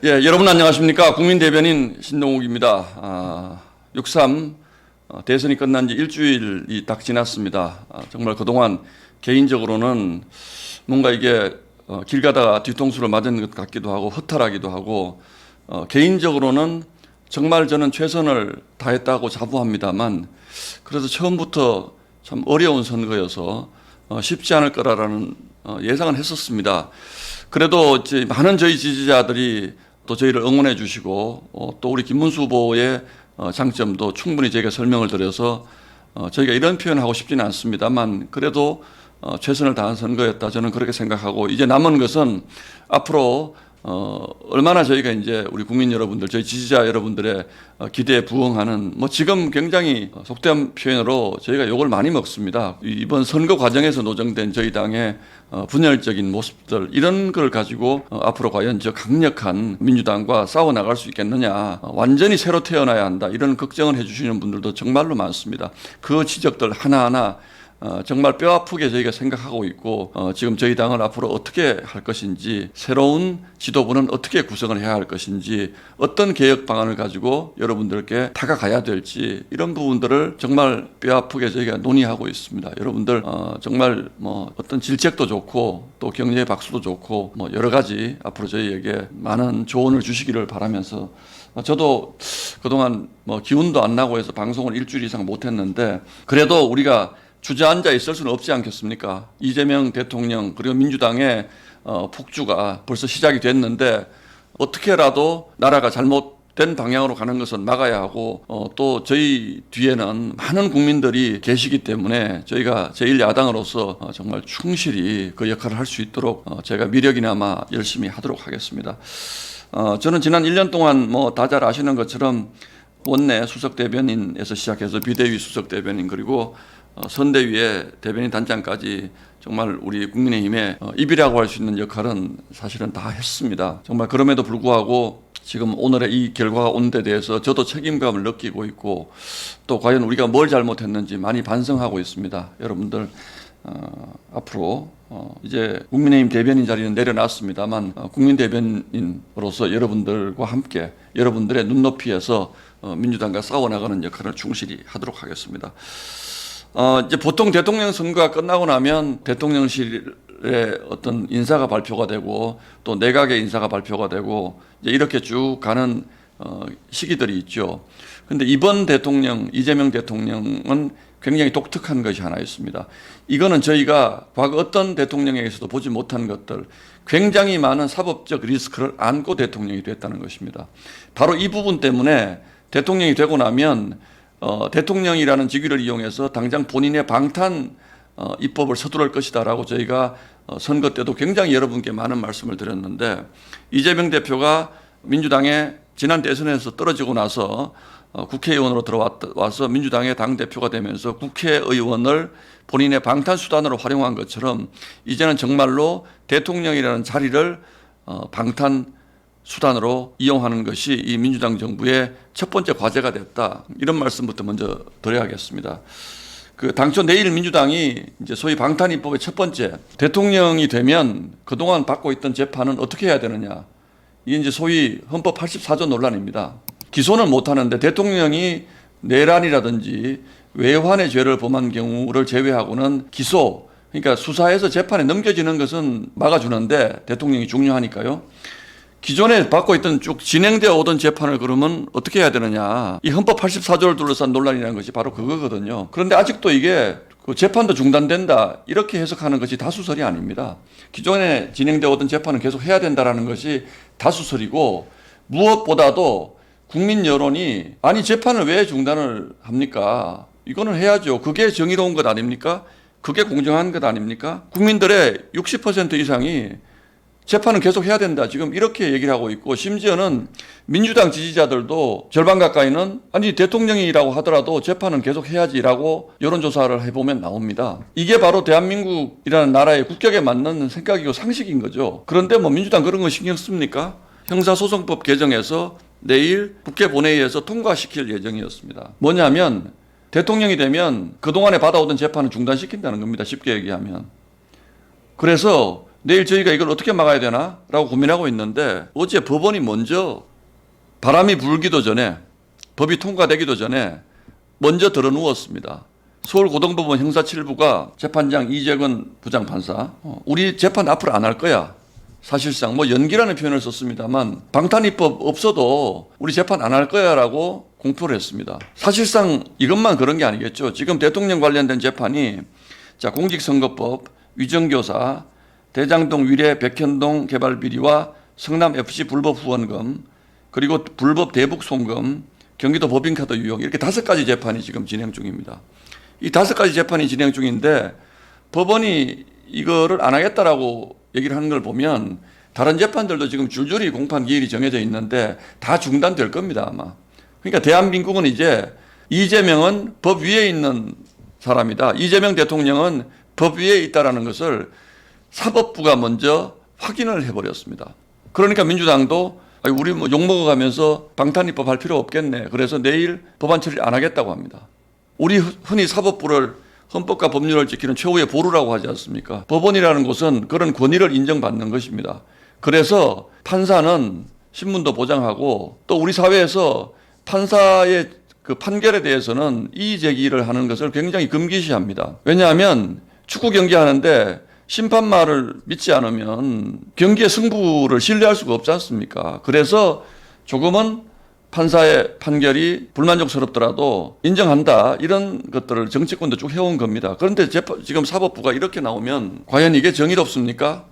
예, 여러분 안녕하십니까? 국민대변인 신동욱입니다. 6.3 대선이 끝난 지 일주일이 딱 지났습니다. 정말 그동안 개인적으로는 뭔가 이게 길 가다가 뒤통수를 맞은 것 같기도 하고 허탈하기도 하고 개인적으로는 정말 저는 최선을 다했다고 자부합니다만 그래서 처음부터 참 어려운 선거여서 쉽지 않을 거라는 예상은 했었습니다. 그래도 이제 많은 저희 지지자들이 또 저희를 응원해 주시고 또 우리 김문수 후보의 장점도 충분히 저희가 설명을 드려서 저희가 이런 표현을 하고 싶지는 않습니다만 그래도 최선을 다한 선거였다 저는 그렇게 생각하고 이제 남은 것은 앞으로 얼마나 저희가 이제 우리 국민 여러분들, 저희 지지자 여러분들의 기대에 부응하는 뭐 지금 굉장히 속된 표현으로 저희가 욕을 많이 먹습니다. 이번 선거 과정에서 노정된 저희 당의 분열적인 모습들 이런 걸 가지고 앞으로 과연 저 강력한 민주당과 싸워 나갈 수 있겠느냐, 완전히 새로 태어나야 한다 이런 걱정을 해주시는 분들도 정말로 많습니다. 그 지적들 하나하나 정말 뼈아프게 저희가 생각하고 있고 지금 저희 당을 앞으로 어떻게 할 것인지 새로운 지도부는 어떻게 구성을 해야 할 것인지 어떤 개혁 방안을 가지고 여러분들께 다가가야 될지 이런 부분들을 정말 뼈아프게 저희가 논의하고 있습니다. 여러분들 정말 뭐 어떤 질책도 좋고 또 격려의 박수도 좋고 뭐 여러 가지 앞으로 저희에게 많은 조언을 주시기를 바라면서 저도 그동안 뭐 기운도 안 나고 해서 방송을 일주일 이상 못했는데 그래도 우리가 주저앉아 있을 수는 없지 않겠습니까? 이재명 대통령 그리고 민주당의 폭주가 벌써 시작이 됐는데 어떻게라도 나라가 잘못된 방향으로 가는 것은 막아야 하고 또 저희 뒤에는 많은 국민들이 계시기 때문에 저희가 제1야당으로서 정말 충실히 그 역할을 할 수 있도록 제가 미력이나마 열심히 하도록 하겠습니다. 저는 지난 1년 동안 뭐 다 잘 아시는 것처럼 원내 수석대변인에서 시작해서 비대위 수석대변인 그리고 선대위의 대변인 단장까지 정말 우리 국민의힘의 입이라고 할 수 있는 역할은 사실은 다 했습니다. 정말 그럼에도 불구하고 지금 오늘의 이 결과가 온 데 대해서 저도 책임감을 느끼고 있고 또 과연 우리가 뭘 잘못했는지 많이 반성하고 있습니다. 여러분들 앞으로 이제 국민의힘 대변인 자리는 내려놨습니다만 국민 대변인으로서 여러분들과 함께 여러분들의 눈높이에서 민주당과 싸워나가는 역할을 충실히 하도록 하겠습니다. 이제 보통 대통령 선거가 끝나고 나면 대통령실의 어떤 인사가 발표가 되고 또 내각의 인사가 발표가 되고 이제 이렇게 쭉 가는 시기들이 있죠. 근데 이번 대통령, 이재명 대통령은 굉장히 독특한 것이 하나 있습니다. 이거는 저희가 과거 어떤 대통령에게서도 보지 못한 것들, 굉장히 많은 사법적 리스크를 안고 대통령이 됐다는 것입니다. 바로 이 부분 때문에 대통령이 되고 나면 대통령이라는 직위를 이용해서 당장 본인의 방탄 입법을 서두를 것이다라고 저희가 선거 때도 굉장히 여러분께 많은 말씀을 드렸는데 이재명 대표가 민주당의 지난 대선에서 떨어지고 나서 국회의원으로 들어와서 민주당의 당대표가 되면서 국회의원을 본인의 방탄수단으로 활용한 것처럼 이제는 정말로 대통령이라는 자리를 방탄 수단으로 이용하는 것이 이 민주당 정부의 첫 번째 과제가 됐다. 이런 말씀부터 먼저 드려야겠습니다. 그 당초 내일 민주당이 이제 소위 방탄입법의 첫 번째 대통령이 되면 그동안 받고 있던 재판은 어떻게 해야 되느냐. 이게 이제 소위 헌법 84조 논란입니다. 기소는 못하는데 대통령이 내란이라든지 외환의 죄를 범한 경우를 제외하고는 기소, 그러니까 수사해서 재판에 넘겨지는 것은 막아주는데 대통령이 중요하니까요. 기존에 받고 있던 쭉 진행되어 오던 재판을 그러면 어떻게 해야 되느냐. 이 헌법 84조를 둘러싼 논란이라는 것이 바로 그거거든요. 그런데 아직도 이게 그 재판도 중단된다 이렇게 해석하는 것이 다수설이 아닙니다. 기존에 진행되어 오던 재판은 계속 해야 된다는 것이 다수설이고 무엇보다도 국민 여론이 아니 재판을 왜 중단을 합니까? 이거는 해야죠. 그게 정의로운 것 아닙니까? 그게 공정한 것 아닙니까? 국민들의 60% 이상이 재판은 계속 해야 된다. 지금 이렇게 얘기를 하고 있고 심지어는 민주당 지지자들도 절반 가까이는 아니 대통령이라고 하더라도 재판은 계속 해야지라고 여론조사를 해보면 나옵니다. 이게 바로 대한민국이라는 나라의 국격에 맞는 생각이고 상식인 거죠. 그런데 뭐 민주당 그런 거 신경 씁니까? 형사소송법 개정해서 내일 국회 본회의에서 통과시킬 예정이었습니다. 뭐냐면 대통령이 되면 그동안에 받아오던 재판을 중단시킨다는 겁니다. 쉽게 얘기하면. 그래서 내일 저희가 이걸 어떻게 막아야 되나? 라고 고민하고 있는데 어제 법원이 먼저 바람이 불기도 전에 법이 통과되기도 전에 먼저 들어누웠습니다. 서울고등법원 형사 7부가 재판장 이재근 부장판사 우리 재판 앞으로 안 할 거야. 사실상 뭐 연기라는 표현을 썼습니다만 방탄입법 없어도 우리 재판 안 할 거야 라고 공표를 했습니다. 사실상 이것만 그런 게 아니겠죠. 지금 대통령 관련된 재판이 자 공직선거법, 위정교사, 대장동 위례 백현동 개발 비리와 성남FC 불법 후원금 그리고 불법 대북 송금, 경기도 법인카드 유용 이렇게 5가지 재판이 지금 진행 중입니다. 이 5가지 재판이 진행 중인데 법원이 이거를 안 하겠다라고 얘기를 하는 걸 보면 다른 재판들도 지금 줄줄이 공판 기일이 정해져 있는데 다 중단될 겁니다 아마. 그러니까 대한민국은 이제 이재명은 법 위에 있는 사람이다. 이재명 대통령은 법 위에 있다라는 것을 사법부가 먼저 확인을 해버렸습니다. 그러니까 민주당도 우리 뭐 욕먹어가면서 방탄입법 할 필요 없겠네. 그래서 내일 법안 처리를 안 하겠다고 합니다. 우리 흔히 사법부를 헌법과 법률을 지키는 최후의 보루라고 하지 않습니까? 법원이라는 곳은 그런 권위를 인정받는 것입니다. 그래서 판사는 신문도 보장하고 또 우리 사회에서 판사의 그 판결에 대해서는 이의 제기를 하는 것을 굉장히 금기시합니다. 왜냐하면 축구 경기 하는데 심판 말을 믿지 않으면 경기의 승부를 신뢰할 수가 없지 않습니까? 그래서 조금은 판사의 판결이 불만족스럽더라도 인정한다 이런 것들을 정치권도 쭉 해온 겁니다. 그런데 지금 사법부가 이렇게 나오면 과연 이게 정의롭습니까?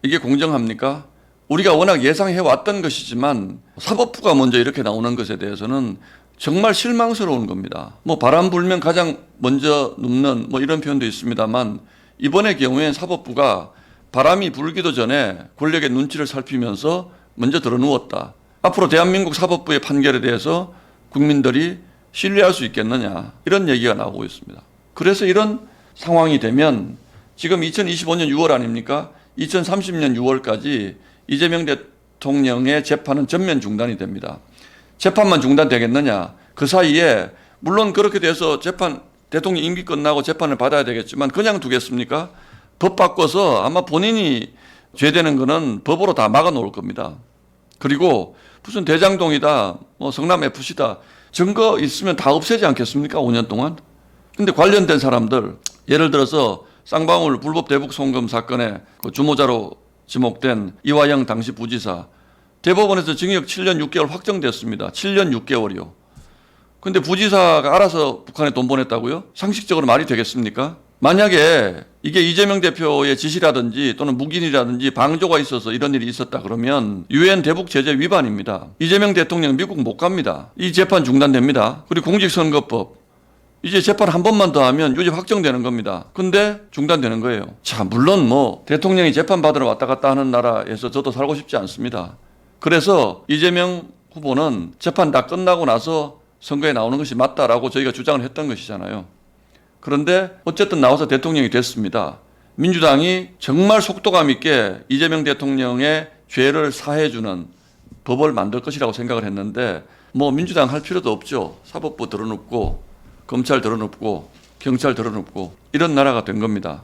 이게 공정합니까? 우리가 워낙 예상해왔던 것이지만 사법부가 먼저 이렇게 나오는 것에 대해서는 정말 실망스러운 겁니다. 뭐 바람 불면 가장 먼저 눕는 뭐 이런 표현도 있습니다만 이번의 경우엔 사법부가 바람이 불기도 전에 권력의 눈치를 살피면서 먼저 들어누웠다. 앞으로 대한민국 사법부의 판결에 대해서 국민들이 신뢰할 수 있겠느냐 이런 얘기가 나오고 있습니다. 그래서 이런 상황이 되면 지금 2025년 6월 아닙니까? 2030년 6월까지 이재명 대통령의 재판은 전면 중단이 됩니다. 재판만 중단되겠느냐? 그 사이에 물론 그렇게 돼서 대통령 임기 끝나고 재판을 받아야 되겠지만 그냥 두겠습니까? 법 바꿔서 아마 본인이 죄되는 거는 법으로 다 막아 놓을 겁니다. 그리고 무슨 대장동이다, 뭐 성남FC다 증거 있으면 다 없애지 않겠습니까? 5년 동안. 근데 관련된 사람들 예를 들어서 쌍방울 불법 대북 송금 사건의 그 주모자로 지목된 이화영 당시 부지사 대법원에서 징역 7년 6개월 확정됐습니다. 7년 6개월이요. 근데 부지사가 알아서 북한에 돈 보냈다고요? 상식적으로 말이 되겠습니까? 만약에 이게 이재명 대표의 지시라든지 또는 묵인이라든지 방조가 있어서 이런 일이 있었다 그러면 유엔 대북 제재 위반입니다. 이재명 대통령 미국 못 갑니다. 이 재판 중단됩니다. 그리고 공직선거법 이제 재판 한 번만 더 하면 유죄 확정되는 겁니다. 근데 중단되는 거예요. 자, 물론 뭐 대통령이 재판 받으러 왔다 갔다 하는 나라에서 저도 살고 싶지 않습니다. 그래서 이재명 후보는 재판 다 끝나고 나서 선거에 나오는 것이 맞다라고 저희가 주장을 했던 것이잖아요. 그런데 어쨌든 나와서 대통령이 됐습니다. 민주당이 정말 속도감 있게 이재명 대통령의 죄를 사해주는 법을 만들 것이라고 생각을 했는데 뭐 민주당 할 필요도 없죠. 사법부 들어눕고 검찰 들어눕고 경찰 들어눕고 이런 나라가 된 겁니다.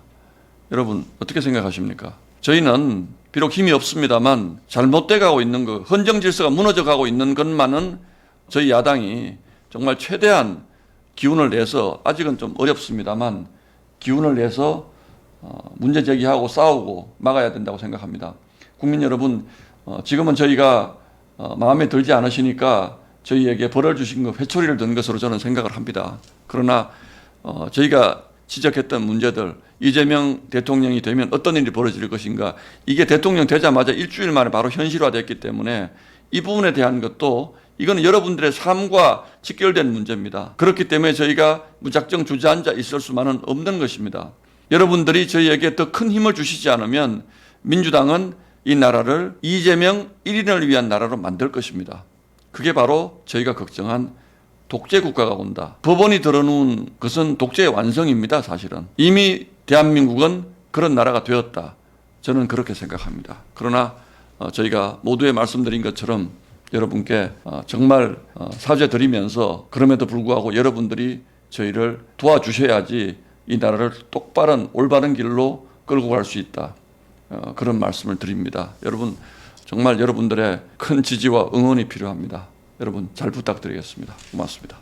여러분 어떻게 생각하십니까? 저희는 비록 힘이 없습니다만 잘못돼 가고 있는 것, 헌정 질서가 무너져 가고 있는 것만은 저희 야당이 정말 최대한 기운을 내서 아직은 좀 어렵습니다만 기운을 내서 문제 제기하고 싸우고 막아야 된다고 생각합니다. 국민 여러분 지금은 저희가 마음에 들지 않으시니까 저희에게 벌을 주신 것, 회초리를 든 것으로 저는 생각을 합니다. 그러나 저희가 지적했던 문제들 이재명 대통령이 되면 어떤 일이 벌어질 것인가 이게 대통령 되자마자 일주일 만에 바로 현실화됐기 때문에 이 부분에 대한 것도 이거는 여러분들의 삶과 직결된 문제입니다. 그렇기 때문에 저희가 무작정 주저앉아 있을 수만은 없는 것입니다. 여러분들이 저희에게 더 큰 힘을 주시지 않으면 민주당은 이 나라를 이재명 1인을 위한 나라로 만들 것입니다. 그게 바로 저희가 걱정한 독재 국가가 온다. 법원이 들어놓은 것은 독재의 완성입니다. 사실은. 이미 대한민국은 그런 나라가 되었다. 저는 그렇게 생각합니다. 그러나 저희가 모두에 말씀드린 것처럼 여러분께 정말 사죄드리면서 그럼에도 불구하고 여러분들이 저희를 도와주셔야지 이 나라를 똑바른 올바른 길로 끌고 갈 수 있다. 그런 말씀을 드립니다. 여러분 정말 여러분들의 큰 지지와 응원이 필요합니다. 여러분 잘 부탁드리겠습니다. 고맙습니다.